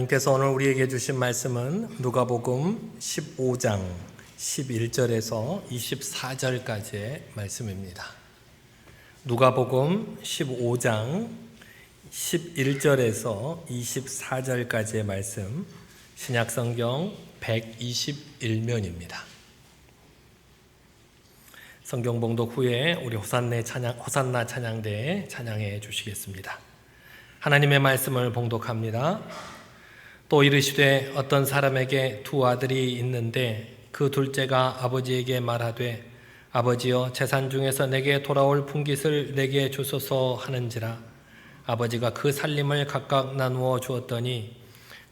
하나님께서 오늘 우리에게 주신 말씀은 누가복음 15장 11절에서 24절까지의 말씀입니다. 누가복음 15장 11절에서 24절까지의 말씀, 신약성경 121면입니다. 성경 봉독 후에 우리 호산나 찬양대에 찬양해 주시겠습니다. 하나님의 말씀을 봉독합니다. 또 이르시되 어떤 사람에게 두 아들이 있는데 그 둘째가 아버지에게 말하되 아버지여 재산 중에서 내게 돌아올 분깃을 내게 주소서 하는지라. 아버지가 그 살림을 각각 나누어 주었더니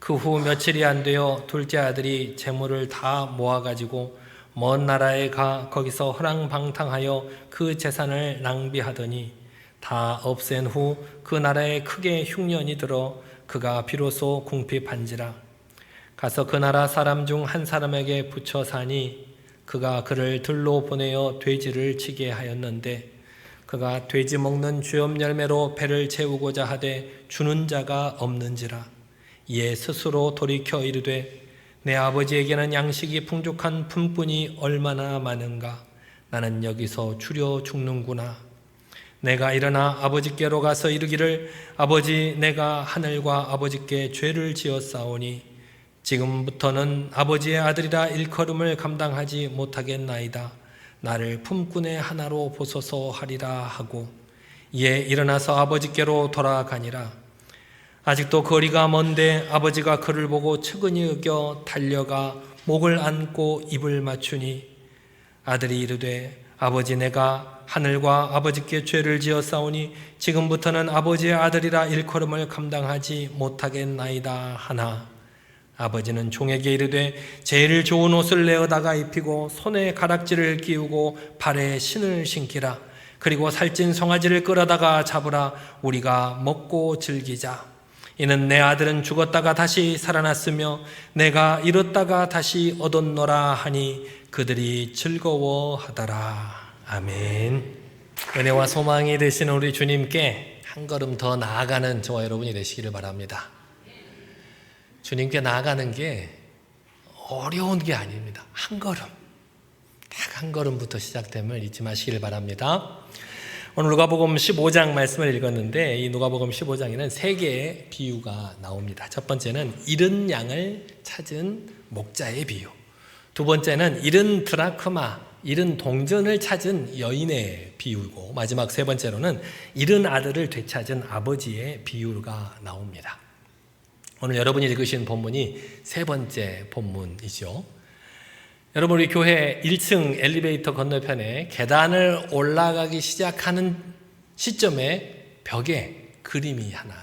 그 후 며칠이 안 되어 둘째 아들이 재물을 다 모아가지고 먼 나라에 가 거기서 허랑방탕하여 그 재산을 낭비하더니 다 없앤 후 그 나라에 크게 흉년이 들어 그가 비로소 궁핍한지라. 가서 그 나라 사람 중 한 사람에게 붙여 사니 그가 그를 들로 보내어 돼지를 치게 하였는데 그가 돼지 먹는 주염 열매로 배를 채우고자 하되 주는 자가 없는지라. 이에 스스로 돌이켜 이르되 내 아버지에게는 양식이 풍족한 품꾼이 얼마나 많은가. 나는 여기서 추려 죽는구나. 내가 일어나 아버지께로 가서 이르기를 아버지 내가 하늘과 아버지께 죄를 지었사오니 지금부터는 아버지의 아들이라 일컬음을 감당하지 못하겠나이다. 나를 품꾼의 하나로 보소서 하리라 하고 이에 일어나서 아버지께로 돌아가니라. 아직도 거리가 먼데 아버지가 그를 보고 측은히 여겨 달려가 목을 안고 입을 맞추니 아들이 이르되 아버지 내가 하늘과 아버지께 죄를 지었사오니 지금부터는 아버지의 아들이라 일컬음을 감당하지 못하겠나이다 하나 아버지는 종에게 이르되 제일 좋은 옷을 내어다가 입히고 손에 가락지를 끼우고 발에 신을 신기라. 그리고 살찐 송아지를 끌어다가 잡으라. 우리가 먹고 즐기자. 이는 내 아들은 죽었다가 다시 살아났으며 내가 잃었다가 다시 얻었노라 하니 그들이 즐거워하더라. 아멘. 은혜와 소망이 되시는 우리 주님께 한 걸음 더 나아가는 저와 여러분이 되시기를 바랍니다. 주님께 나아가는 게 어려운 게 아닙니다. 한 걸음, 딱 한 걸음부터 시작됨을 잊지 마시기를 바랍니다. 오늘 누가복음 15장 말씀을 읽었는데 이 누가복음 15장에는 세 개의 비유가 나옵니다. 첫 번째는 잃은 양을 찾은 목자의 비유, 두 번째는 잃은 드라크마, 잃은 동전을 찾은 여인의 비유고, 마지막 세 번째로는 잃은 아들을 되찾은 아버지의 비유가 나옵니다. 오늘 여러분이 읽으신 본문이 세 번째 본문이죠. 여러분, 우리 교회 1층 엘리베이터 건너편에 계단을 올라가기 시작하는 시점에 벽에 그림이 하나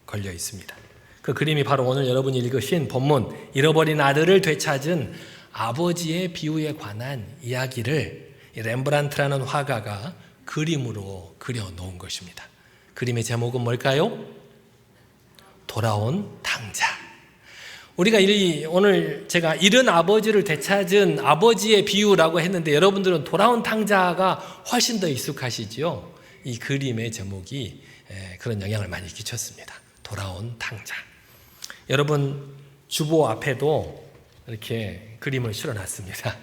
걸려 있습니다. 그 그림이 바로 오늘 여러분이 읽으신 본문, 잃어버린 아들을 되찾은 아버지의 비유에 관한 이야기를 렘브란트라는 화가가 그림으로 그려놓은 것입니다. 그림의 제목은 뭘까요? 돌아온 탕자. 우리가 오늘 제가 잃은 아버지를 되찾은 아버지의 비유라고 했는데 여러분들은 돌아온 탕자가 훨씬 더 익숙하시죠? 이 그림의 제목이 그런 영향을 많이 끼쳤습니다. 돌아온 탕자. 여러분 주보 앞에도 이렇게 그림을 실어놨습니다.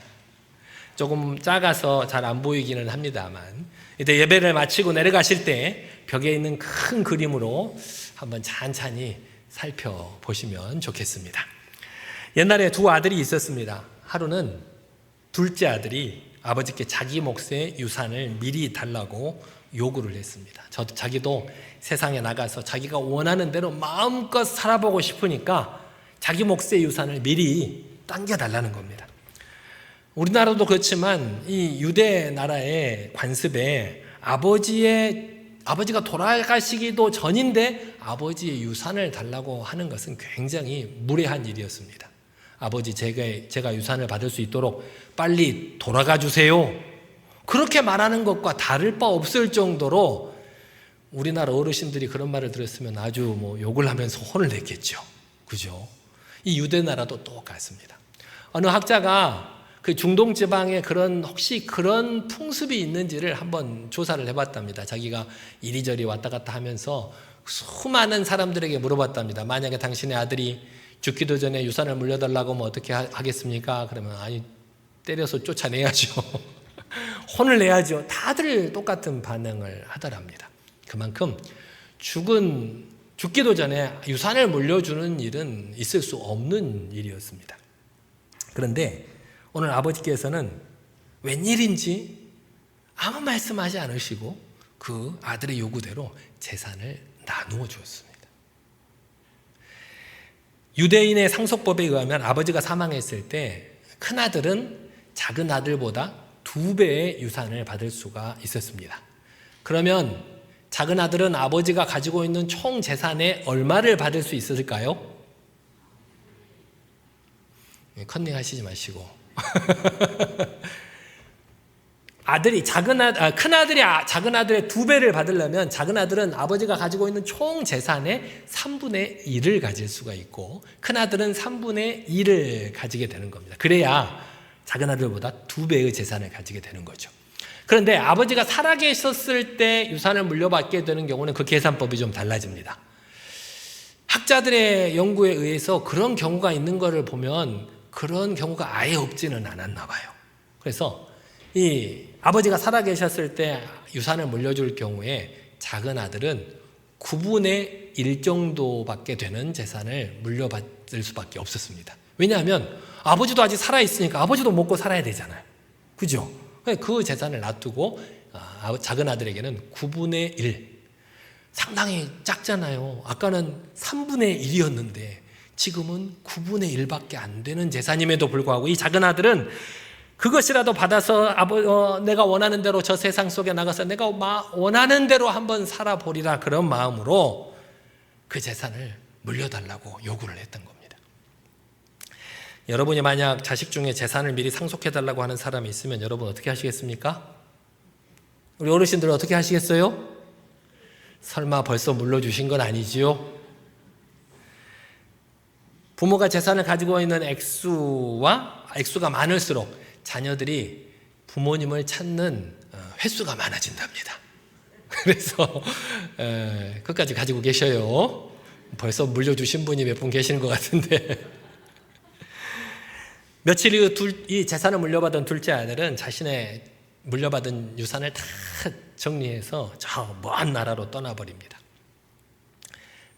조금 작아서 잘 안 보이기는 합니다만 이때 예배를 마치고 내려가실 때 벽에 있는 큰 그림으로 한번 찬찬히 살펴보시면 좋겠습니다. 옛날에 두 아들이 있었습니다. 하루는 둘째 아들이 아버지께 자기 몫의 유산을 미리 달라고 요구를 했습니다. 자기도 세상에 나가서 자기가 원하는 대로 마음껏 살아보고 싶으니까 자기 몫의 유산을 미리 당겨달라는 겁니다. 우리나라도 그렇지만 이 유대 나라의 관습에 아버지가 돌아가시기도 전인데 아버지의 유산을 달라고 하는 것은 굉장히 무례한 일이었습니다. 아버지 제가 유산을 받을 수 있도록 빨리 돌아가 주세요. 그렇게 말하는 것과 다를 바 없을 정도로 우리나라 어르신들이 그런 말을 들었으면 아주 욕을 하면서 혼을 냈겠죠. 그죠? 이 유대 나라도 똑같습니다. 어느 학자가 그 중동 지방에 혹시 그런 풍습이 있는지를 한번 조사를 해봤답니다. 자기가 이리저리 왔다 갔다 하면서 수많은 사람들에게 물어봤답니다. 만약에 당신의 아들이 죽기도 전에 유산을 물려달라고 하면 어떻게 하겠습니까? 그러면 아니, 때려서 쫓아내야죠. 혼을 내야죠. 다들 똑같은 반응을 하더랍니다. 그만큼 죽기도 전에 유산을 물려주는 일은 있을 수 없는 일이었습니다. 그런데 오늘 아버지께서는 웬일인지 아무 말씀하지 않으시고 그 아들의 요구대로 재산을 나누어 주었습니다. 유대인의 상속법에 의하면 아버지가 사망했을 때 큰아들은 작은 아들보다 2배의 유산을 받을 수가 있었습니다. 그러면 작은 아들은 아버지가 가지고 있는 총 재산의 얼마를 받을 수 있었을까요? 컨닝 하시지 마시고 큰아들이 작은 아들의 2배를 받으려면 작은 아들은 아버지가 가지고 있는 총 재산의 3분의 1을 가질 수가 있고 큰아들은 3분의 1을 가지게 되는 겁니다. 그래야 작은 아들보다 2배의 재산을 가지게 되는 거죠. 그런데 아버지가 살아계셨을 때 유산을 물려받게 되는 경우는 그 계산법이 좀 달라집니다. 학자들의 연구에 의해서 그런 경우가 있는 것을 보면 그런 경우가 아예 없지는 않았나 봐요. 그래서 이 아버지가 살아계셨을 때 유산을 물려줄 경우에 작은 아들은 9분의 1 정도밖에 되는 재산을 물려받을 수밖에 없었습니다. 왜냐하면 아버지도 아직 살아있으니까 아버지도 먹고 살아야 되잖아요. 그죠? 그 재산을 놔두고 작은 아들에게는 9분의 1, 상당히 작잖아요. 아까는 3분의 1이었는데 지금은 9분의 1밖에 안 되는 재산임에도 불구하고 이 작은 아들은 그것이라도 받아서 내가 원하는 대로 저 세상 속에 나가서 내가 원하는 대로 한번 살아보리라 그런 마음으로 그 재산을 물려달라고 요구를 했던 겁니다. 여러분이 만약 자식 중에 재산을 미리 상속해달라고 하는 사람이 있으면 여러분 어떻게 하시겠습니까? 우리 어르신들은 어떻게 하시겠어요? 설마 벌써 물려주신 건 아니지요? 부모가 재산을 가지고 있는 액수가 많을수록 자녀들이 부모님을 찾는 횟수가 많아진답니다. 그래서 끝까지 가지고 계셔요. 벌써 물려주신 분이 몇 분 계시는 것 같은데 며칠 이후 이 재산을 물려받은 둘째 아들은 자신의 물려받은 유산을 다 정리해서 저 먼 나라로 떠나버립니다.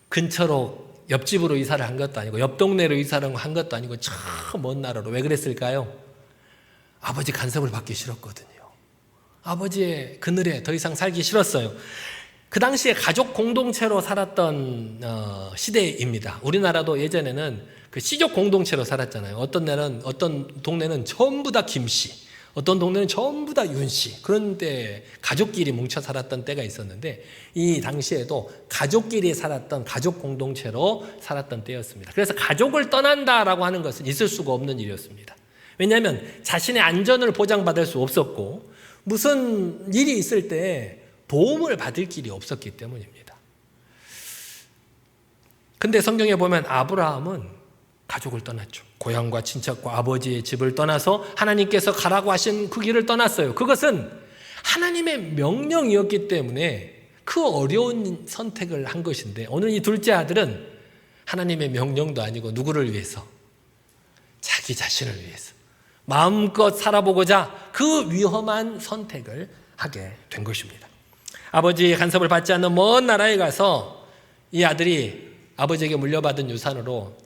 근처로 옆집으로 이사를 한 것도 아니고 옆 동네로 이사를 한 것도 아니고 저 먼 나라로. 왜 그랬을까요? 아버지 간섭을 받기 싫었거든요. 아버지의 그늘에 더 이상 살기 싫었어요. 그 당시에 가족 공동체로 살았던 시대입니다. 우리나라도 예전에는 그 씨족 공동체로 살았잖아요. 어떤 동네는 전부 다 김씨, 어떤 동네는 전부 다 윤씨. 그런데 가족끼리 뭉쳐 살았던 때가 있었는데 이 당시에도 가족끼리 살았던 가족 공동체로 살았던 때였습니다. 그래서 가족을 떠난다라고 하는 것은 있을 수가 없는 일이었습니다. 왜냐하면 자신의 안전을 보장받을 수 없었고 무슨 일이 있을 때 도움을 받을 길이 없었기 때문입니다. 근데 성경에 보면 아브라함은 가족을 떠났죠. 고향과 친척과 아버지의 집을 떠나서 하나님께서 가라고 하신 그 길을 떠났어요. 그것은 하나님의 명령이었기 때문에 그 어려운 선택을 한 것인데 오늘 이 둘째 아들은 하나님의 명령도 아니고 누구를 위해서? 자기 자신을 위해서 마음껏 살아보고자 그 위험한 선택을 하게 된 것입니다. 아버지의 간섭을 받지 않는 먼 나라에 가서 이 아들이 아버지에게 물려받은 유산으로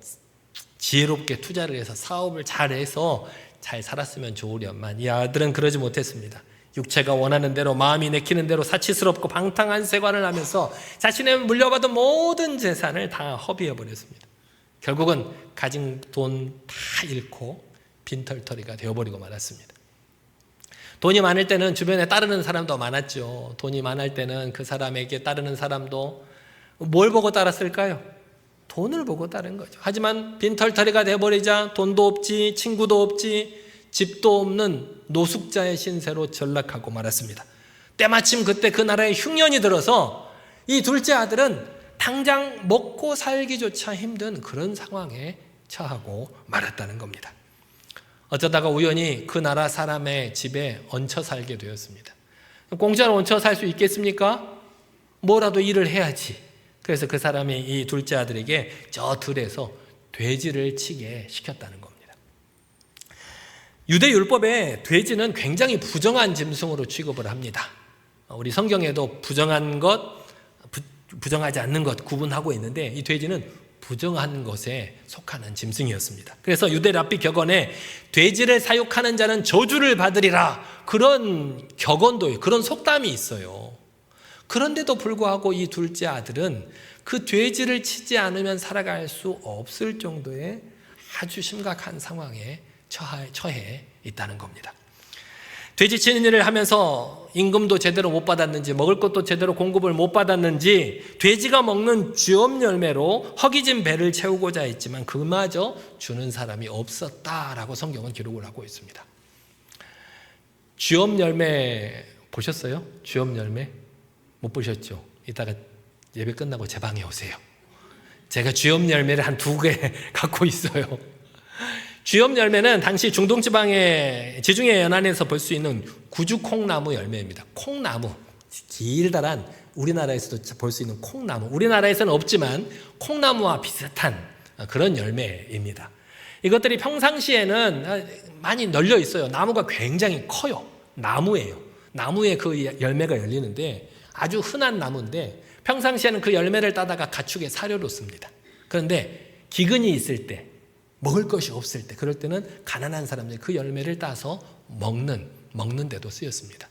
지혜롭게 투자를 해서 사업을 잘해서 잘 살았으면 좋으련만 이 아들은 그러지 못했습니다. 육체가 원하는 대로 마음이 내키는 대로 사치스럽고 방탕한 생활을 하면서 자신의 물려받은 모든 재산을 다 허비해버렸습니다. 결국은 가진 돈 다 잃고 빈털터리가 되어버리고 말았습니다. 돈이 많을 때는 주변에 따르는 사람도 많았죠. 돈이 많을 때는 그 사람에게 따르는 사람도 뭘 보고 따랐을까요? 돈을 보고 따른 거죠. 하지만 빈털터리가 돼버리자 돈도 없지, 친구도 없지, 집도 없는 노숙자의 신세로 전락하고 말았습니다. 때마침 그때 그 나라에 흉년이 들어서 이 둘째 아들은 당장 먹고 살기조차 힘든 그런 상황에 처하고 말았다는 겁니다. 어쩌다가 우연히 그 나라 사람의 집에 얹혀 살게 되었습니다. 공짜로 얹혀 살 수 있겠습니까? 뭐라도 일을 해야지. 그래서 그 사람이 이 둘째 아들에게 저 들에서 돼지를 치게 시켰다는 겁니다. 유대 율법에 돼지는 굉장히 부정한 짐승으로 취급을 합니다. 우리 성경에도 부정한 것, 부정하지 않는 것 구분하고 있는데 이 돼지는 부정한 것에 속하는 짐승이었습니다. 그래서 유대 랍비 격언에 돼지를 사육하는 자는 저주를 받으리라, 그런 격언도, 그런 속담이 있어요. 그런데도 불구하고 이 둘째 아들은 그 돼지를 치지 않으면 살아갈 수 없을 정도의 아주 심각한 상황에 처해 있다는 겁니다. 돼지 치는 일을 하면서 임금도 제대로 못 받았는지, 먹을 것도 제대로 공급을 못 받았는지 돼지가 먹는 쥐엄 열매로 허기진 배를 채우고자 했지만 그마저 주는 사람이 없었다라고 성경은 기록을 하고 있습니다. 쥐엄 열매 보셨어요? 쥐엄 열매? 못 보셨죠? 이따가 예배 끝나고 제 방에 오세요. 제가 쥐엄 열매를 한 2개 갖고 있어요. 쥐엄 열매는 당시 중동 지방의 지중해 연안에서 볼 수 있는 구주콩나무 열매입니다. 콩나무, 길다란, 우리나라에서도 볼 수 있는 콩나무. 우리나라에서는 없지만 콩나무와 비슷한 그런 열매입니다. 이것들이 평상시에는 많이 널려 있어요. 나무가 굉장히 커요. 나무예요. 나무에 그 열매가 열리는데 아주 흔한 나무인데 평상시에는 그 열매를 따다가 가축의 사료로 씁니다. 그런데 기근이 있을 때, 먹을 것이 없을 때, 그럴 때는 가난한 사람들이 그 열매를 따서 먹는 데도 쓰였습니다.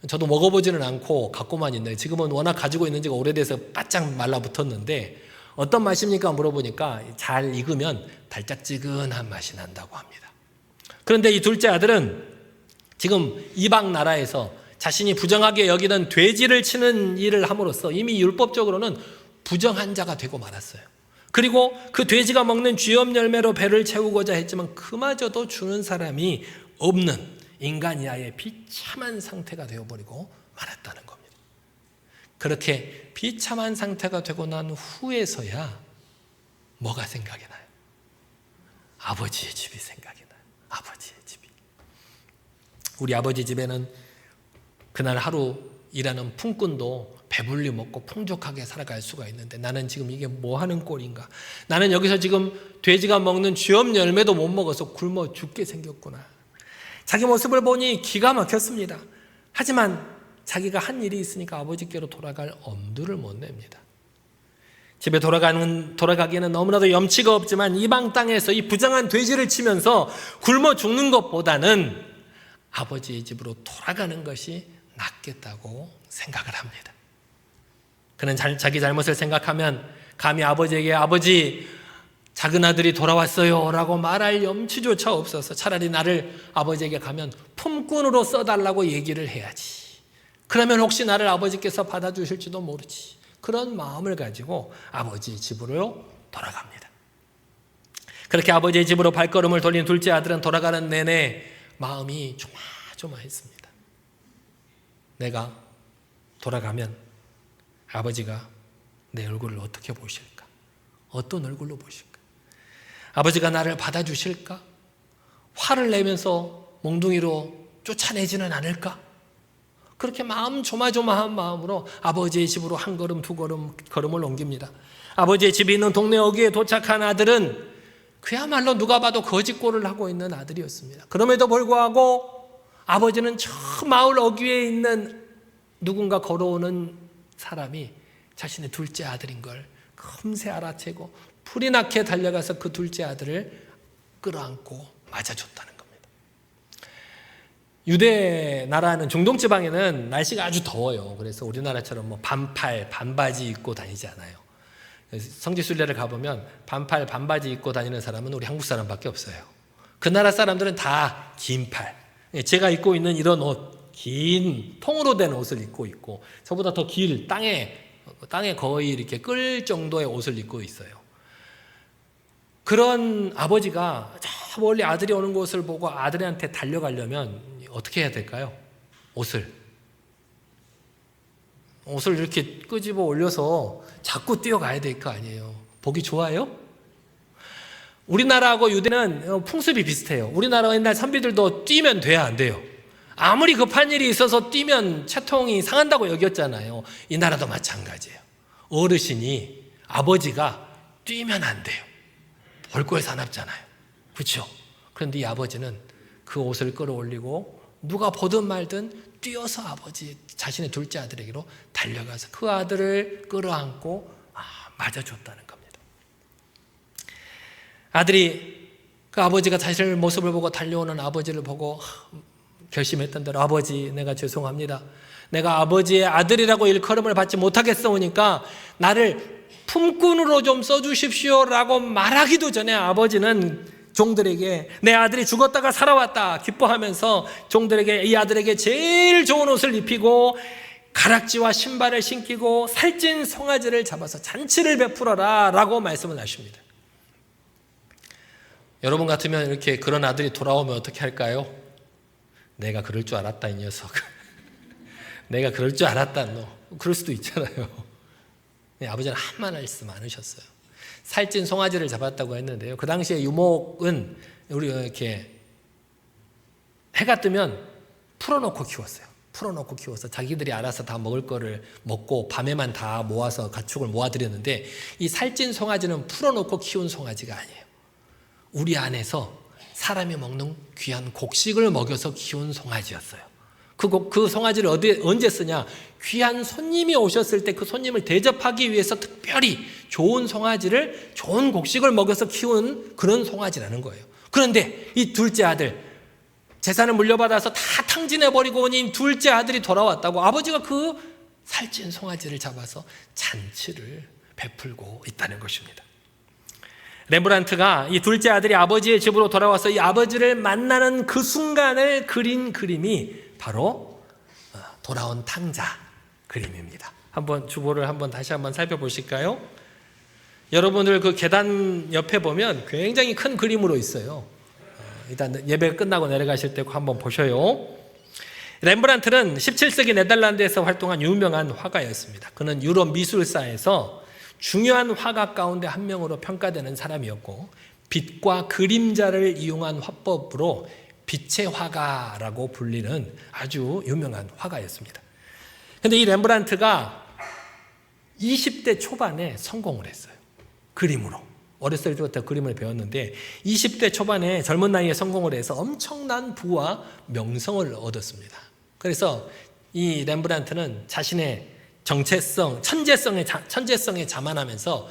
저도 먹어보지는 않고 갖고만 있는데 지금은 워낙 가지고 있는 지가 오래돼서 바짝 말라붙었는데 어떤 맛입니까? 물어보니까 잘 익으면 달짝지근한 맛이 난다고 합니다. 그런데 이 둘째 아들은 지금 이방 나라에서 자신이 부정하게 여기던 돼지를 치는 일을 함으로써 이미 율법적으로는 부정한 자가 되고 말았어요. 그리고 그 돼지가 먹는 쥐엄 열매로 배를 채우고자 했지만 그마저도 주는 사람이 없는 인간 이하의 비참한 상태가 되어버리고 말았다는 겁니다. 그렇게 비참한 상태가 되고 난 후에서야 뭐가 생각이 나요? 아버지의 집이 생각이 나요. 아버지의 집이. 우리 아버지 집에는 그날 하루 일하는 품꾼도 배불리 먹고 풍족하게 살아갈 수가 있는데 나는 지금 이게 뭐 하는 꼴인가? 나는 여기서 지금 돼지가 먹는 쥐엄 열매도 못 먹어서 굶어 죽게 생겼구나. 자기 모습을 보니 기가 막혔습니다. 하지만 자기가 한 일이 있으니까 아버지께로 돌아갈 엄두를 못 냅니다. 집에 돌아가기에는 너무나도 염치가 없지만 이방 땅에서 이 부정한 돼지를 치면서 굶어 죽는 것보다는 아버지의 집으로 돌아가는 것이 낫겠다고 생각을 합니다. 그는 자기 잘못을 생각하면 감히 아버지에게 아버지 작은 아들이 돌아왔어요 라고 말할 염치조차 없어서 차라리 나를 아버지에게 가면 품꾼으로 써달라고 얘기를 해야지. 그러면 혹시 나를 아버지께서 받아주실지도 모르지. 그런 마음을 가지고 아버지 집으로 돌아갑니다. 그렇게 아버지의 집으로 발걸음을 돌린 둘째 아들은 돌아가는 내내 마음이 조마조마했습니다. 내가 돌아가면 아버지가 내 얼굴을 어떻게 보실까? 어떤 얼굴로 보실까? 아버지가 나를 받아주실까? 화를 내면서 몽둥이로 쫓아내지는 않을까? 그렇게 마음 조마조마한 마음으로 아버지의 집으로 한 걸음 두 걸음을 옮깁니다. 아버지의 집이 있는 동네 어귀에 도착한 아들은 그야말로 누가 봐도 거짓골을 하고 있는 아들이었습니다. 그럼에도 불구하고 아버지는 저 마을 어귀에 있는 누군가 걸어오는 사람이 자신의 둘째 아들인 걸 금세 알아채고 불이 나게 달려가서 그 둘째 아들을 끌어안고 맞아줬다는 겁니다. 유대 나라는 중동 지방에는 날씨가 아주 더워요. 그래서 우리나라처럼 뭐 반팔, 반바지 입고 다니지 않아요. 성지순례를 가보면 반팔, 반바지 입고 다니는 사람은 우리 한국 사람밖에 없어요. 그 나라 사람들은 다 긴 팔. 제가 입고 있는 이런 옷, 긴 통으로 된 옷을 입고 있고 저보다 더 길 땅에 거의 이렇게 끌 정도의 옷을 입고 있어요. 그런 아버지가 저 멀리 아들이 오는 것을 보고 아들한테 달려가려면 어떻게 해야 될까요? 옷을 이렇게 끄집어 올려서 자꾸 뛰어가야 될 거 아니에요. 보기 좋아요? 우리나라하고 유대는 풍습이 비슷해요. 우리나라 옛날 선비들도 뛰면 돼야 안 돼요. 아무리 급한 일이 있어서 뛰면 채통이 상한다고 여겼잖아요. 이 나라도 마찬가지예요. 어르신이, 아버지가 뛰면 안 돼요. 올골 사납잖아요. 그렇죠? 그런데 이 아버지는 그 옷을 끌어올리고 누가 보든 말든 뛰어서 아버지 자신의 둘째 아들에게로 달려가서 그 아들을 끌어안고 맞아줬다는 겁니다. 아들이 그 아버지가 자신의 모습을 보고 달려오는 아버지를 보고 결심했던 대로 아버지 내가 죄송합니다. 내가 아버지의 아들이라고 일컬음을 받지 못하겠사오니까 나를 품꾼으로 좀 써주십시오라고 말하기도 전에 아버지는 종들에게 내 아들이 죽었다가 살아왔다 기뻐하면서 종들에게 이 아들에게 제일 좋은 옷을 입히고 가락지와 신발을 신기고 살찐 송아지를 잡아서 잔치를 베풀어라 라고 말씀을 하십니다. 여러분 같으면 이렇게 그런 아들이 돌아오면 어떻게 할까요? 내가 그럴 줄 알았다 이 녀석. 내가 그럴 줄 알았다 너. 그럴 수도 있잖아요. 아버지는 한 말씀 안 하셨어요. 살찐 송아지를 잡았다고 했는데요. 그 당시에 유목은 우리가 이렇게 해가 뜨면 풀어놓고 키웠어요. 풀어놓고 키워서 자기들이 알아서 다 먹을 거를 먹고 밤에만 다 모아서 가축을 모아드렸는데 이 살찐 송아지는 풀어놓고 키운 송아지가 아니에요. 우리 안에서 사람이 먹는 귀한 곡식을 먹여서 키운 송아지였어요. 그 송아지를 언제 쓰냐? 귀한 손님이 오셨을 때 그 손님을 대접하기 위해서 특별히 좋은 송아지를 좋은 곡식을 먹여서 키운 그런 송아지라는 거예요. 그런데 이 둘째 아들 재산을 물려받아서 다 탕진해버리고 오니 둘째 아들이 돌아왔다고 아버지가 그 살찐 송아지를 잡아서 잔치를 베풀고 있다는 것입니다. 렘브란트가 이 둘째 아들이 아버지의 집으로 돌아와서 이 아버지를 만나는 그 순간을 그린 그림이 바로 돌아온 탕자 그림입니다. 한번 주보를 다시 한번 살펴보실까요? 여러분들 그 계단 옆에 보면 굉장히 큰 그림으로 있어요. 일단 예배 끝나고 내려가실 때 한번 보셔요. 렘브란트는 17세기 네덜란드에서 활동한 유명한 화가였습니다. 그는 유럽 미술사에서 중요한 화가 가운데 한 명으로 평가되는 사람이었고 빛과 그림자를 이용한 화법으로 빛의 화가라고 불리는 아주 유명한 화가였습니다. 그런데 이 렘브란트가 20대 초반에 성공을 했어요. 그림으로. 어렸을 때부터 그림을 배웠는데 20대 초반에 젊은 나이에 성공을 해서 엄청난 부와 명성을 얻었습니다. 그래서 이 렘브란트는 자신의 천재성에 자만하면서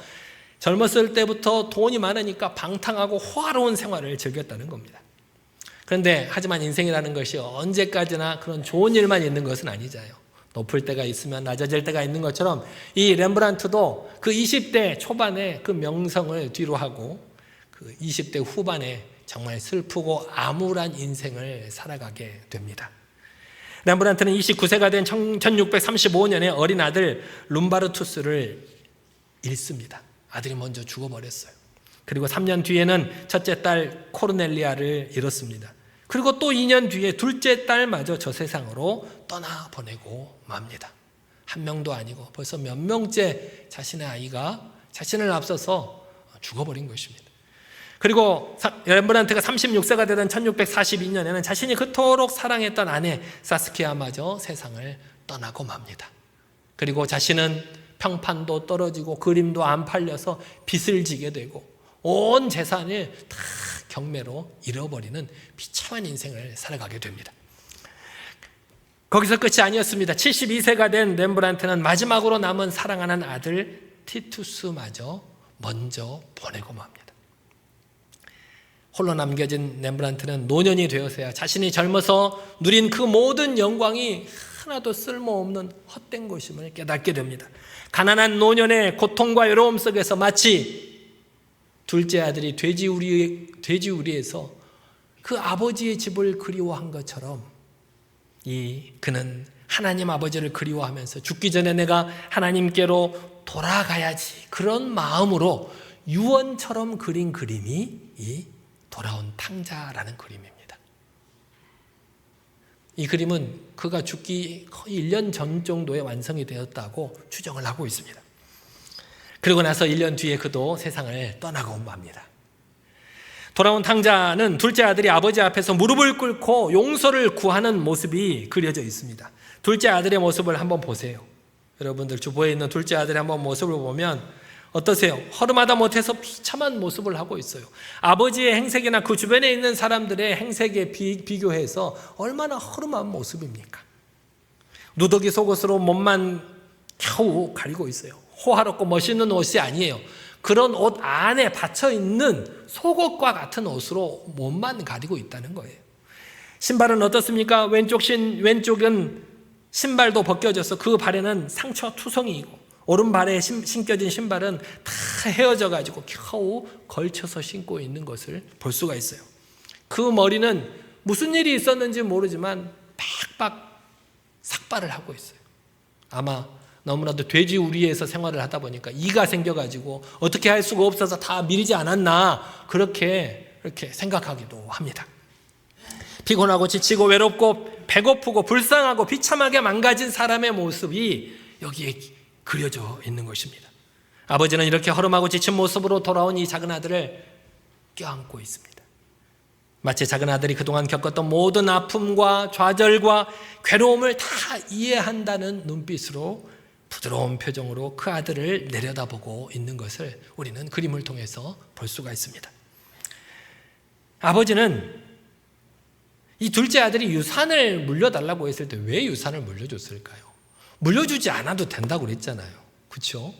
젊었을 때부터 돈이 많으니까 방탕하고 호화로운 생활을 즐겼다는 겁니다. 그런데 하지만 인생이라는 것이 언제까지나 그런 좋은 일만 있는 것은 아니잖아요. 높을 때가 있으면 낮아질 때가 있는 것처럼 이 렘브란트도 그 20대 초반에 그 명성을 뒤로 하고 그 20대 후반에 정말 슬프고 암울한 인생을 살아가게 됩니다. 렘브란트는 29세가 된 1635년에 어린 아들 룸바르투스를 잃습니다. 아들이 먼저 죽어버렸어요. 그리고 3년 뒤에는 첫째 딸 코르넬리아를 잃었습니다. 그리고 또 2년 뒤에 둘째 딸마저 저 세상으로 떠나보내고 맙니다. 한 명도 아니고 벌써 몇 명째 자신의 아이가 자신을 앞서서 죽어버린 것입니다. 그리고 렘브란트가 36세가 되던 1642년에는 자신이 그토록 사랑했던 아내 사스키아마저 세상을 떠나고 맙니다. 그리고 자신은 평판도 떨어지고 그림도 안 팔려서 빚을 지게 되고 온 재산을 다 경매로 잃어버리는 비참한 인생을 살아가게 됩니다. 거기서 끝이 아니었습니다. 72세가 된 렘브란트는 마지막으로 남은 사랑하는 아들 티투스마저 먼저 보내고 맙니다. 홀로 남겨진 렘브란트는 노년이 되어서야 자신이 젊어서 누린 그 모든 영광이 하나도 쓸모없는 헛된 것임을 깨닫게 됩니다. 가난한 노년의 고통과 외로움 속에서 마치 둘째 아들이 돼지우리에서 그 아버지의 집을 그리워한 것처럼 그는 하나님 아버지를 그리워하면서 죽기 전에 내가 하나님께로 돌아가야지 그런 마음으로 유언처럼 그린 그림이 이 돌아온 탕자라는 그림입니다. 이 그림은 그가 죽기 거의 1년 전 정도에 완성이 되었다고 추정을 하고 있습니다. 그리고 나서 1년 뒤에 그도 세상을 떠나고 맙니다. 돌아온 탕자는 둘째 아들이 아버지 앞에서 무릎을 꿇고 용서를 구하는 모습이 그려져 있습니다. 둘째 아들의 모습을 한번 보세요. 여러분들 주보에 있는 둘째 아들의 한번 모습을 보면 어떠세요? 허름하다 못해서 비참한 모습을 하고 있어요. 아버지의 행색이나 그 주변에 있는 사람들의 행색에 비교해서 얼마나 허름한 모습입니까? 누더기 속옷으로 몸만 겨우 가리고 있어요. 호화롭고 멋있는 옷이 아니에요. 그런 옷 안에 받쳐있는 속옷과 같은 옷으로 몸만 가리고 있다는 거예요. 신발은 어떻습니까? 왼쪽은 신발도 벗겨져서 그 발에는 상처 투성이고, 오른발에 신겨진 신발은 다 헤어져 가지고 겨우 걸쳐서 신고 있는 것을 볼 수가 있어요. 그 머리는 무슨 일이 있었는지 모르지만 팍팍 삭발을 하고 있어요. 아마 너무나도 돼지 우리에서 생활을 하다 보니까 이가 생겨가지고 어떻게 할 수가 없어서 다 밀리지 않았나, 그렇게 생각하기도 합니다. 피곤하고 지치고 외롭고 배고프고 불쌍하고 비참하게 망가진 사람의 모습이 여기에 그려져 있는 것입니다. 아버지는 이렇게 허름하고 지친 모습으로 돌아온 이 작은 아들을 껴안고 있습니다. 마치 작은 아들이 그동안 겪었던 모든 아픔과 좌절과 괴로움을 다 이해한다는 눈빛으로, 부드러운 표정으로 그 아들을 내려다보고 있는 것을 우리는 그림을 통해서 볼 수가 있습니다. 아버지는 이 둘째 아들이 유산을 물려달라고 했을 때 왜 유산을 물려줬을까요? 물려주지 않아도 된다고 그랬잖아요. 그렇죠?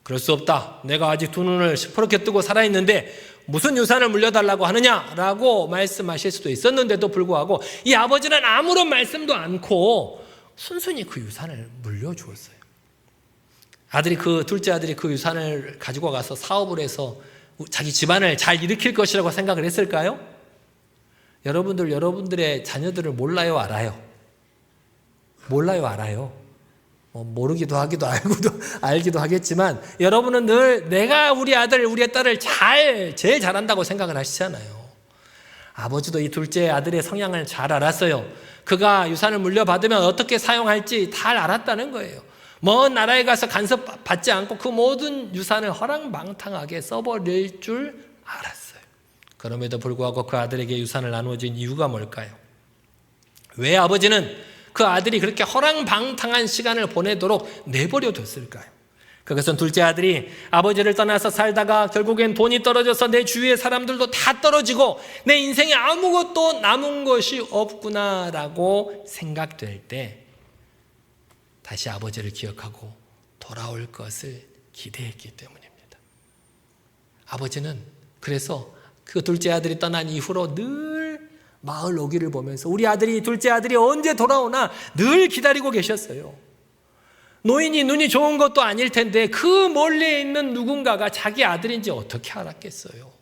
그럴 수 없다. 내가 아직 두 눈을 시퍼렇게 뜨고 살아있는데 무슨 유산을 물려달라고 하느냐라고 말씀하실 수도 있었는데도 불구하고 이 아버지는 아무런 말씀도 않고 순순히 그 유산을 물려주었어요. 둘째 아들이 그 유산을 가지고 가서 사업을 해서 자기 집안을 잘 일으킬 것이라고 생각을 했을까요? 여러분들의 자녀들을 몰라요, 알아요? 몰라요, 알아요? 모르기도 하기도 알기도 하겠지만 여러분은 늘 내가 우리 아들, 우리 딸을 제일 잘한다고 생각을 하시잖아요. 아버지도 이 둘째 아들의 성향을 잘 알았어요. 그가 유산을 물려받으면 어떻게 사용할지 잘 알았다는 거예요. 먼 나라에 가서 간섭받지 않고 그 모든 유산을 허랑방탕하게 써버릴 줄 알았어요. 그럼에도 불구하고 그 아들에게 유산을 나누어진 이유가 뭘까요? 왜 아버지는 그 아들이 그렇게 허랑방탕한 시간을 보내도록 내버려 뒀을까요? 그것은 둘째 아들이 아버지를 떠나서 살다가 결국엔 돈이 떨어져서 내 주위의 사람들도 다 떨어지고 내 인생에 아무것도 남은 것이 없구나라고 생각될 때 다시 아버지를 기억하고 돌아올 것을 기대했기 때문입니다. 아버지는 그래서 그 둘째 아들이 떠난 이후로 늘 마을 오기를 보면서 둘째 아들이 언제 돌아오나 늘 기다리고 계셨어요. 노인이 눈이 좋은 것도 아닐 텐데 그 멀리에 있는 누군가가 자기 아들인지 어떻게 알았겠어요.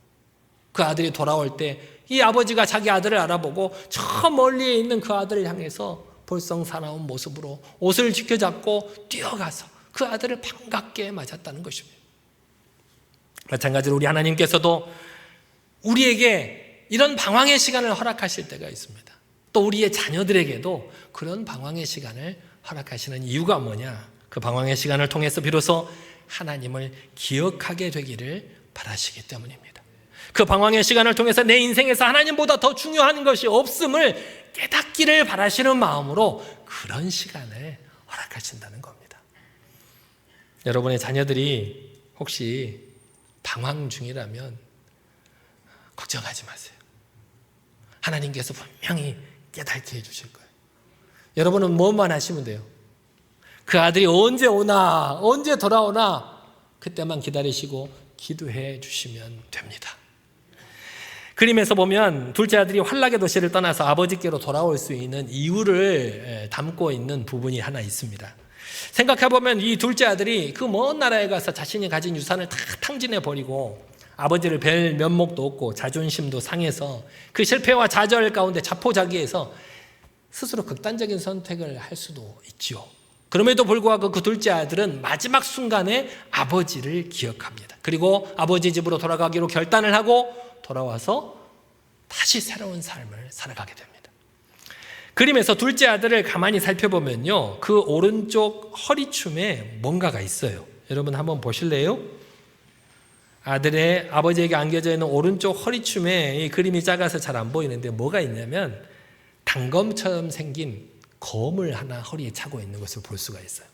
그 아들이 돌아올 때 이 아버지가 자기 아들을 알아보고 저 멀리에 있는 그 아들을 향해서 볼썽사나운 모습으로 옷을 지켜잡고 뛰어가서 그 아들을 반갑게 맞았다는 것입니다. 마찬가지로 우리 하나님께서도 우리에게 이런 방황의 시간을 허락하실 때가 있습니다. 또 우리의 자녀들에게도 그런 방황의 시간을 허락하시는 이유가 뭐냐? 그 방황의 시간을 통해서 비로소 하나님을 기억하게 되기를 바라시기 때문입니다. 그 방황의 시간을 통해서 내 인생에서 하나님보다 더 중요한 것이 없음을 깨닫기를 바라시는 마음으로 그런 시간을 허락하신다는 겁니다. 여러분의 자녀들이 혹시 방황 중이라면 걱정하지 마세요. 하나님께서 분명히 깨닫게 해주실 거예요. 여러분은 뭐만 하시면 돼요. 그 아들이 언제 오나, 언제 돌아오나 그때만 기다리시고 기도해 주시면 됩니다. 그림에서 보면 둘째 아들이 환락의 도시를 떠나서 아버지께로 돌아올 수 있는 이유를 담고 있는 부분이 하나 있습니다. 생각해보면 이 둘째 아들이 그 먼 나라에 가서 자신이 가진 유산을 다 탕진해버리고 아버지를 뵐 면목도 없고 자존심도 상해서 그 실패와 좌절 가운데 자포자기해서 스스로 극단적인 선택을 할 수도 있죠. 그럼에도 불구하고 그 둘째 아들은 마지막 순간에 아버지를 기억합니다. 그리고 아버지 집으로 돌아가기로 결단을 하고 돌아와서 다시 새로운 삶을 살아가게 됩니다. 그림에서 둘째 아들을 가만히 살펴보면요, 그 오른쪽 허리춤에 뭔가가 있어요. 여러분 한번 보실래요? 아버지에게 안겨져 있는 오른쪽 허리춤에 이 그림이 작아서 잘 안 보이는데 뭐가 있냐면 단검처럼 생긴 검을 하나 허리에 차고 있는 것을 볼 수가 있어요.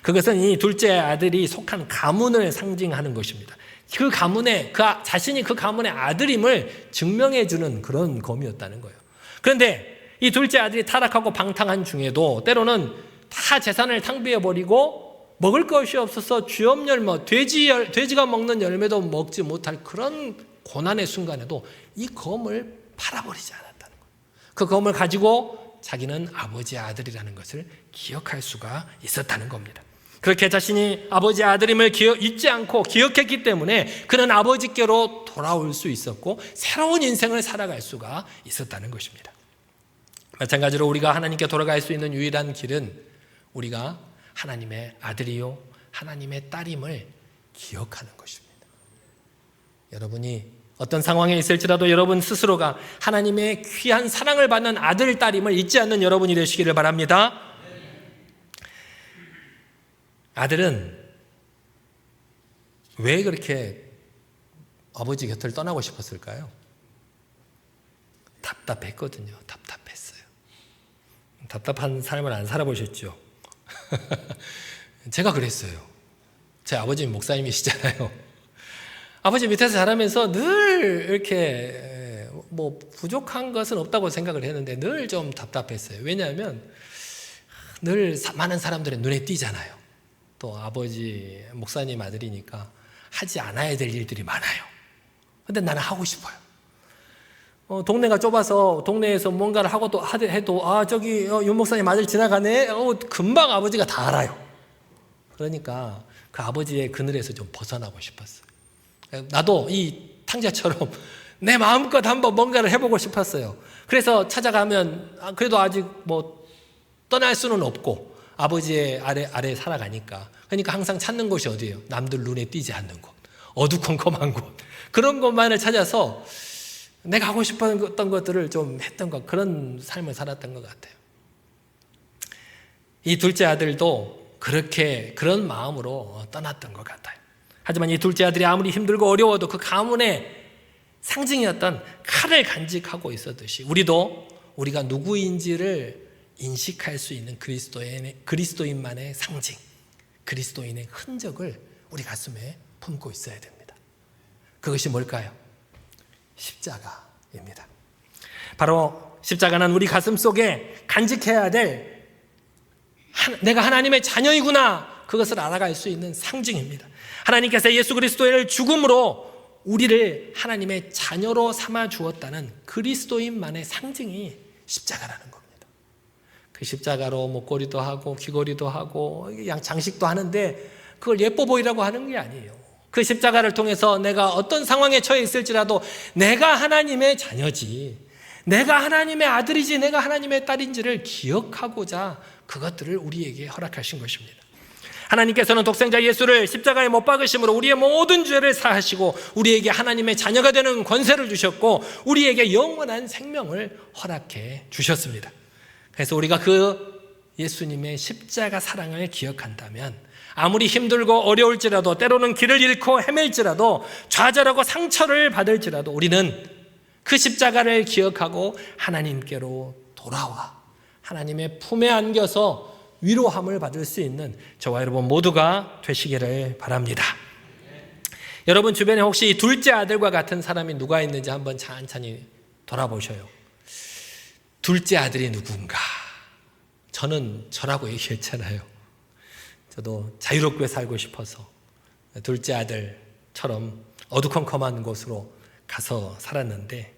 그것은 이 둘째 아들이 속한 가문을 상징하는 것입니다. 그 가문의, 자신이 그 가문의 아들임을 증명해 주는 그런 검이었다는 거예요. 그런데 이 둘째 아들이 타락하고 방탕한 중에도 때로는 다 재산을 탕비해버리고 먹을 것이 없어서 쥐염열매, 돼지가 먹는 열매도 먹지 못할 그런 고난의 순간에도 이 검을 팔아버리지 않았다는 거예요. 그 검을 가지고 자기는 아버지의 아들이라는 것을 기억할 수가 있었다는 겁니다. 그렇게 자신이 아버지의 아들임을 잊지 않고 기억했기 때문에 그는 아버지께로 돌아올 수 있었고 새로운 인생을 살아갈 수가 있었다는 것입니다. 마찬가지로 우리가 하나님께 돌아갈 수 있는 유일한 길은 우리가 하나님의 아들이요 하나님의 딸임을 기억하는 것입니다. 여러분이 어떤 상황에 있을지라도 여러분 스스로가 하나님의 귀한 사랑을 받는 아들, 딸임을 잊지 않는 여러분이 되시기를 바랍니다. 아들은 왜 그렇게 아버지 곁을 떠나고 싶었을까요? 답답했거든요. 답답했어요. 답답한 삶을 안 살아보셨죠? 제가 그랬어요. 제 아버지는 목사님이시잖아요. 아버지 밑에서 자라면서 늘 이렇게 뭐 부족한 것은 없다고 생각을 했는데 늘 좀 답답했어요. 왜냐하면 늘 많은 사람들의 눈에 띄잖아요. 또 아버지 목사님 아들이니까 하지 않아야 될 일들이 많아요. 근데 나는 하고 싶어요. 동네가 좁아서 동네에서 뭔가를 하고 또 해도 저기 윤 목사님 아들 지나가네. 금방 아버지가 다 알아요. 그러니까 그 아버지의 그늘에서 좀 벗어나고 싶었어요. 나도 이 탕자처럼 내 마음껏 한번 뭔가를 해보고 싶었어요. 그래서 찾아가면 그래도 아직 뭐 떠날 수는 없고 아버지의 아래 살아가니까. 그러니까 항상 찾는 곳이 어디예요? 남들 눈에 띄지 않는 곳, 어두컴컴한 곳, 그런 곳만을 찾아서 내가 하고 싶었던 것들을 좀 했던 것, 그런 삶을 살았던 것 같아요. 이 둘째 아들도 그런 마음으로 떠났던 것 같아요. 하지만 이 둘째 아들이 아무리 힘들고 어려워도 그 가문의 상징이었던 칼을 간직하고 있었듯이 우리가 누구인지를 인식할 수 있는 그리스도인만의 상징, 그리스도인의 흔적을 우리 가슴에 품고 있어야 됩니다. 그것이 뭘까요? 십자가입니다. 바로 십자가는 우리 가슴 속에 간직해야 될 내가 하나님의 자녀이구나, 그것을 알아갈 수 있는 상징입니다. 하나님께서 예수 그리스도의 죽음으로 우리를 하나님의 자녀로 삼아 주었다는 그리스도인만의 상징이 십자가라는 겁니다. 그 십자가로 목걸이도 하고 귀걸이도 하고 장식도 하는데 그걸 예뻐 보이라고 하는 게 아니에요. 그 십자가를 통해서 내가 어떤 상황에 처해 있을지라도 내가 하나님의 자녀지, 내가 하나님의 아들이지, 내가 하나님의 딸인지를 기억하고자 그것들을 우리에게 허락하신 것입니다. 하나님께서는 독생자 예수를 십자가에 못 박으심으로 우리의 모든 죄를 사하시고 우리에게 하나님의 자녀가 되는 권세를 주셨고 우리에게 영원한 생명을 허락해 주셨습니다. 그래서 우리가 그 예수님의 십자가 사랑을 기억한다면 아무리 힘들고 어려울지라도 때로는 길을 잃고 헤맬지라도 좌절하고 상처를 받을지라도 우리는 그 십자가를 기억하고 하나님께로 돌아와 하나님의 품에 안겨서 위로함을 받을 수 있는 저와 여러분 모두가 되시기를 바랍니다. 여러분 주변에 혹시 둘째 아들과 같은 사람이 누가 있는지 한번 찬찬히 돌아보셔요. 둘째 아들이 누군가? 저는 저라고 얘기했잖아요. 저도 자유롭게 살고 싶어서 둘째 아들처럼 어두컴컴한 곳으로 가서 살았는데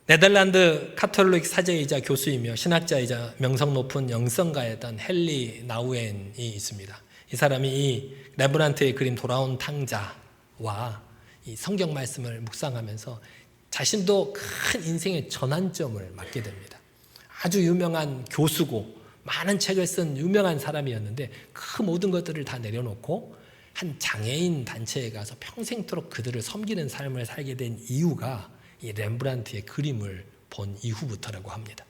네덜란드 카톨릭 사제이자 교수이며 신학자이자 명성 높은 영성가였던 헨리 나우엔이 있습니다. 이 사람이 이 렘브란트의 그림 돌아온 탕자와 이 성경 말씀을 묵상하면서 자신도 큰 인생의 전환점을 맞게 됩니다. 아주 유명한 교수고 많은 책을 쓴 유명한 사람이었는데 그 모든 것들을 다 내려놓고 한 장애인 단체에 가서 평생토록 그들을 섬기는 삶을 살게 된 이유가 이 렘브란트의 그림을 본 이후부터라고 합니다.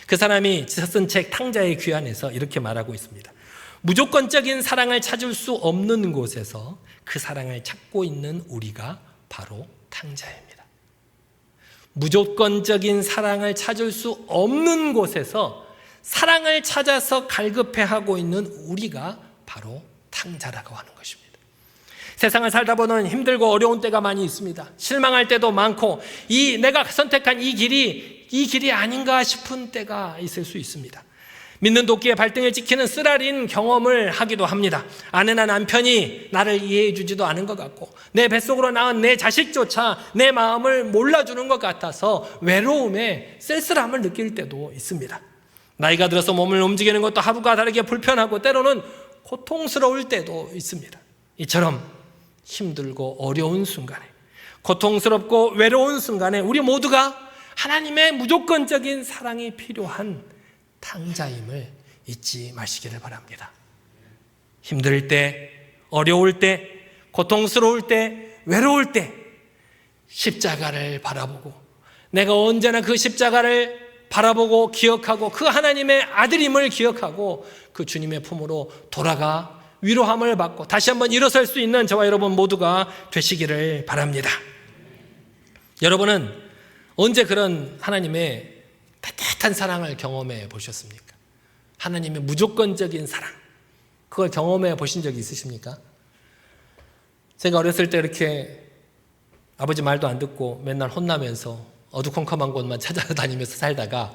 그 사람이 쓴 책 탕자의 귀환에서 이렇게 말하고 있습니다. 무조건적인 사랑을 찾을 수 없는 곳에서 그 사랑을 찾고 있는 우리가 바로 탕자입니다. 무조건적인 사랑을 찾을 수 없는 곳에서 사랑을 찾아서 갈급해하고 있는 우리가 바로 탕자라고 하는 것입니다. 세상을 살다 보면 힘들고 어려운 때가 많이 있습니다. 실망할 때도 많고 내가 선택한 이 길이 아닌가 싶은 때가 있을 수 있습니다. 믿는 도끼의 발등을 찍히는 쓰라린 경험을 하기도 합니다. 아내나 남편이 나를 이해해 주지도 않은 것 같고 내 뱃속으로 낳은 내 자식조차 내 마음을 몰라주는 것 같아서 외로움에 쓸쓸함을 느낄 때도 있습니다. 나이가 들어서 몸을 움직이는 것도 하루가 다르게 불편하고 때로는 고통스러울 때도 있습니다. 이처럼 힘들고 어려운 순간에, 고통스럽고 외로운 순간에 우리 모두가 하나님의 무조건적인 사랑이 필요한 탕자임을 잊지 마시기를 바랍니다. 힘들 때, 어려울 때, 고통스러울 때, 외로울 때 십자가를 바라보고 내가 언제나 그 십자가를 바라보고 기억하고 그 하나님의 아들임을 기억하고 그 주님의 품으로 돌아가 위로함을 받고 다시 한번 일어설 수 있는 저와 여러분 모두가 되시기를 바랍니다. 여러분은 언제 그런 하나님의 따뜻한 사랑을 경험해 보셨습니까? 하나님의 무조건적인 사랑, 그걸 경험해 보신 적이 있으십니까? 제가 어렸을 때 이렇게 아버지 말도 안 듣고 맨날 혼나면서 어두컴컴한 곳만 찾아다니면서 살다가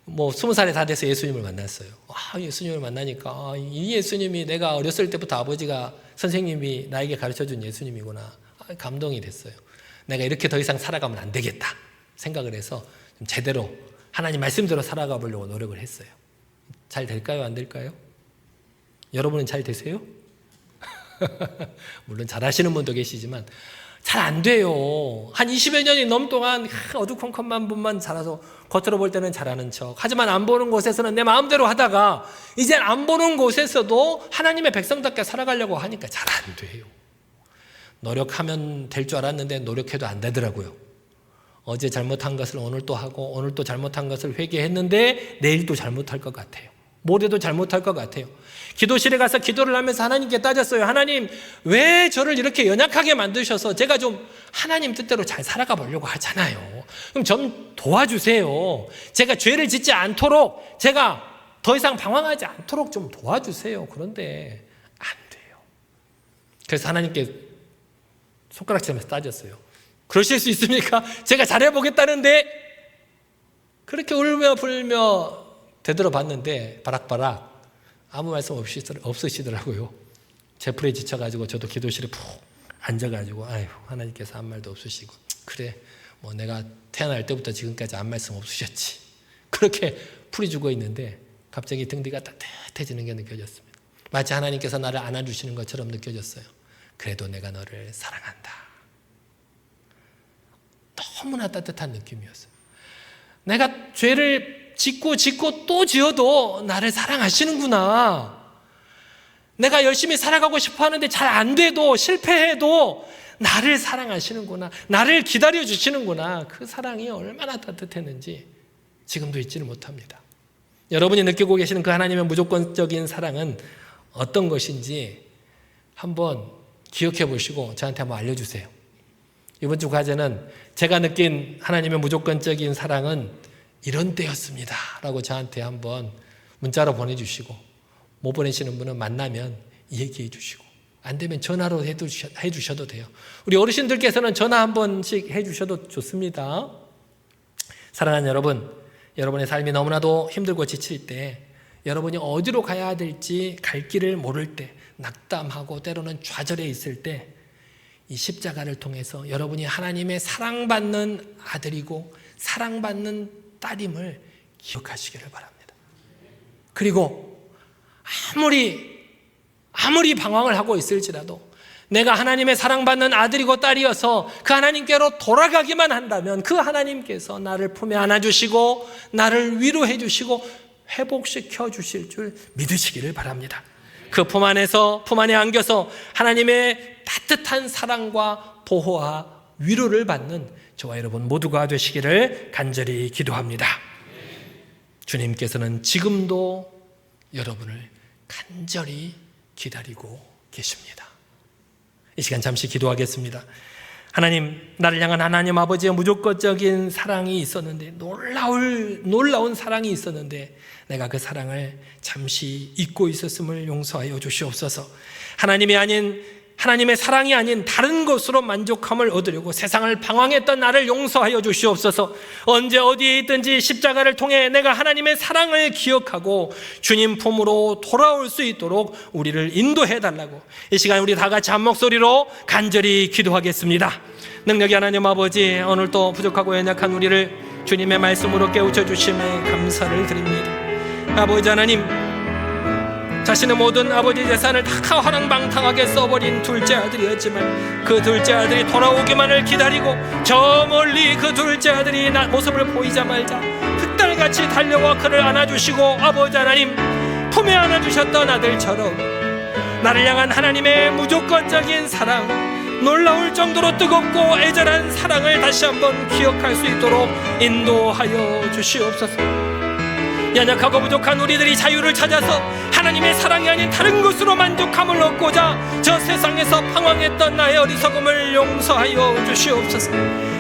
20살에 다 돼서 예수님을 만났어요. 예수님을 만나니까 이 예수님이 내가 어렸을 때부터 아버지가 선생님이 나에게 가르쳐준 예수님이구나. 감동이 됐어요. 내가 이렇게 더 이상 살아가면 안 되겠다 생각을 해서 좀 제대로 하나님 말씀대로 살아가 보려고 노력을 했어요. 잘 될까요? 안 될까요? 여러분은 잘 되세요? 물론 잘 하시는 분도 계시지만 잘 안 돼요. 한 20여 년이 넘동안 어두컴컴한 분만 살아서 겉으로 볼 때는 잘하는 척, 하지만 안 보는 곳에서는 내 마음대로 하다가 이젠 안 보는 곳에서도 하나님의 백성답게 살아가려고 하니까 잘 안 돼요. 노력하면 될 줄 알았는데 노력해도 안 되더라고요. 어제 잘못한 것을 오늘 또 하고 오늘 또 잘못한 것을 회개했는데 내일 또 잘못할 것 같아요. 모레도 잘못할 것 같아요. 기도실에 가서 기도를 하면서 하나님께 따졌어요. 하나님, 왜 저를 이렇게 연약하게 만드셔서 제가 좀 하나님 뜻대로 잘 살아가 보려고 하잖아요. 그럼 좀 도와주세요. 제가 죄를 짓지 않도록, 제가 더 이상 방황하지 않도록 좀 도와주세요. 그런데 안 돼요. 그래서 하나님께 손가락질하면서 따졌어요. 그러실 수 있습니까? 제가 잘해보겠다는데 그렇게 울며 불며 되돌아봤는데 바락바락 아무 말씀 없으시더라고요. 제풀에 지쳐가지고 저도 기도실에 푹 앉아가지고 하나님께서 아무 말도 없으시고 그래 내가 태어날 때부터 지금까지 아무 말씀 없으셨지. 그렇게 풀이 죽어 있는데 갑자기 등 뒤가 따뜻해지는 게 느껴졌습니다. 마치 하나님께서 나를 안아주시는 것처럼 느껴졌어요. 그래도 내가 너를 사랑한다. 너무나 따뜻한 느낌이었어요. 내가 죄를 짓고 또 지어도 나를 사랑하시는구나. 내가 열심히 살아가고 싶어 하는데 잘 안 돼도 실패해도 나를 사랑하시는구나. 나를 기다려 주시는구나. 그 사랑이 얼마나 따뜻했는지 지금도 잊지를 못합니다. 여러분이 느끼고 계시는 그 하나님의 무조건적인 사랑은 어떤 것인지 한번 기억해 보시고 저한테 한번 알려주세요. 이번 주 과제는 제가 느낀 하나님의 무조건적인 사랑은 이런 때였습니다 라고 저한테 한번 문자로 보내주시고, 못 보내시는 분은 만나면 얘기해 주시고, 안 되면 전화로 해주셔도 돼요. 우리 어르신들께서는 전화 한 번씩 해주셔도 좋습니다. 사랑하는 여러분, 여러분의 삶이 너무나도 힘들고 지칠 때, 여러분이 어디로 가야 될지 갈 길을 모를 때, 낙담하고 때로는 좌절해 있을 때, 이 십자가를 통해서 여러분이 하나님의 사랑받는 아들이고 사랑받는 딸임을 기억하시기를 바랍니다. 그리고 아무리 방황을 하고 있을지라도 내가 하나님의 사랑받는 아들이고 딸이어서 그 하나님께로 돌아가기만 한다면 그 하나님께서 나를 품에 안아주시고 나를 위로해 주시고 회복시켜 주실 줄 믿으시기를 바랍니다. 그 품 안에 안겨서 하나님의 따뜻한 사랑과 보호와 위로를 받는 저와 여러분 모두가 되시기를 간절히 기도합니다. 주님께서는 지금도 여러분을 간절히 기다리고 계십니다. 이 시간 잠시 기도하겠습니다. 하나님, 나를 향한 하나님 아버지의 무조건적인 사랑이 있었는데, 놀라운 사랑이 있었는데 내가 그 사랑을 잠시 잊고 있었음을 용서하여 주시옵소서. 하나님의 사랑이 아닌 다른 것으로 만족함을 얻으려고 세상을 방황했던 나를 용서하여 주시옵소서. 언제 어디에 있든지 십자가를 통해 내가 하나님의 사랑을 기억하고 주님 품으로 돌아올 수 있도록 우리를 인도해 달라고 이 시간 우리 다 같이 한 목소리로 간절히 기도하겠습니다. 능력이 하나님 아버지, 오늘도 부족하고 연약한 우리를 주님의 말씀으로 깨우쳐 주심에 감사를 드립니다. 아버지 하나님, 자신의 모든 아버지 재산을 다 허랑방탕하게 써버린 둘째 아들이었지만 그 둘째 아들이 돌아오기만을 기다리고 저 멀리 그 둘째 아들이 모습을 보이자마자 흑달같이 달려와 그를 안아주시고 아버지 하나님 품에 안아주셨던 아들처럼 나를 향한 하나님의 무조건적인 사랑, 놀라울 정도로 뜨겁고 애절한 사랑을 다시 한번 기억할 수 있도록 인도하여 주시옵소서. 연약하고 부족한 우리들이 자유를 찾아서 하나님의 사랑이 아닌 다른 것으로 만족함을 얻고자 저 세상에서 방황했던 나의 어리석음을 용서하여 주시옵소서.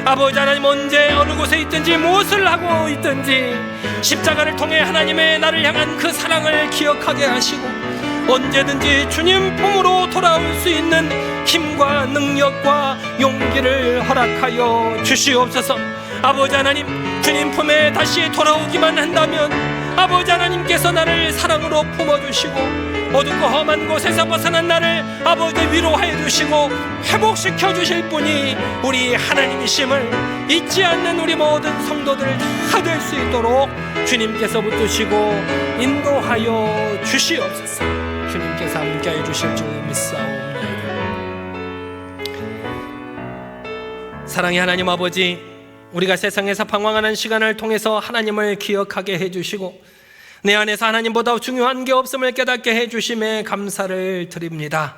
아버지 하나님, 언제 어느 곳에 있든지 무엇을 하고 있든지 십자가를 통해 하나님의 나를 향한 그 사랑을 기억하게 하시고 언제든지 주님 품으로 돌아올 수 있는 힘과 능력과 용기를 허락하여 주시옵소서. 아버지 하나님, 주님 품에 다시 돌아오기만 한다면 아버지 하나님께서 나를 사랑으로 품어주시고 어둡고 험한 곳에서 벗어난 나를 아버지 위로하여 주시고 회복시켜 주실 분이 우리 하나님이심을 잊지 않는 우리 모든 성도들 다 될 수 있도록 주님께서 붙드시고 인도하여 주시옵소서. 주님께서 함께하여 주실 줄 믿사옵나이다. 사랑의 하나님 아버지, 우리가 세상에서 방황하는 시간을 통해서 하나님을 기억하게 해주시고 내 안에서 하나님보다 중요한 게 없음을 깨닫게 해주심에 감사를 드립니다.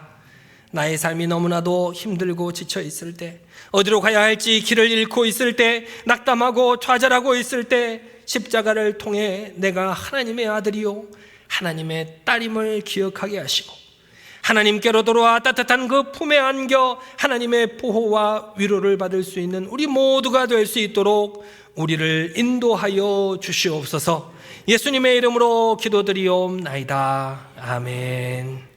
나의 삶이 너무나도 힘들고 지쳐 있을 때, 어디로 가야 할지 길을 잃고 있을 때, 낙담하고 좌절하고 있을 때 십자가를 통해 내가 하나님의 아들이요 하나님의 딸임을 기억하게 하시고 하나님께로 돌아와 따뜻한 그 품에 안겨 하나님의 보호와 위로를 받을 수 있는 우리 모두가 될 수 있도록 우리를 인도하여 주시옵소서. 예수님의 이름으로 기도드리옵나이다. 아멘.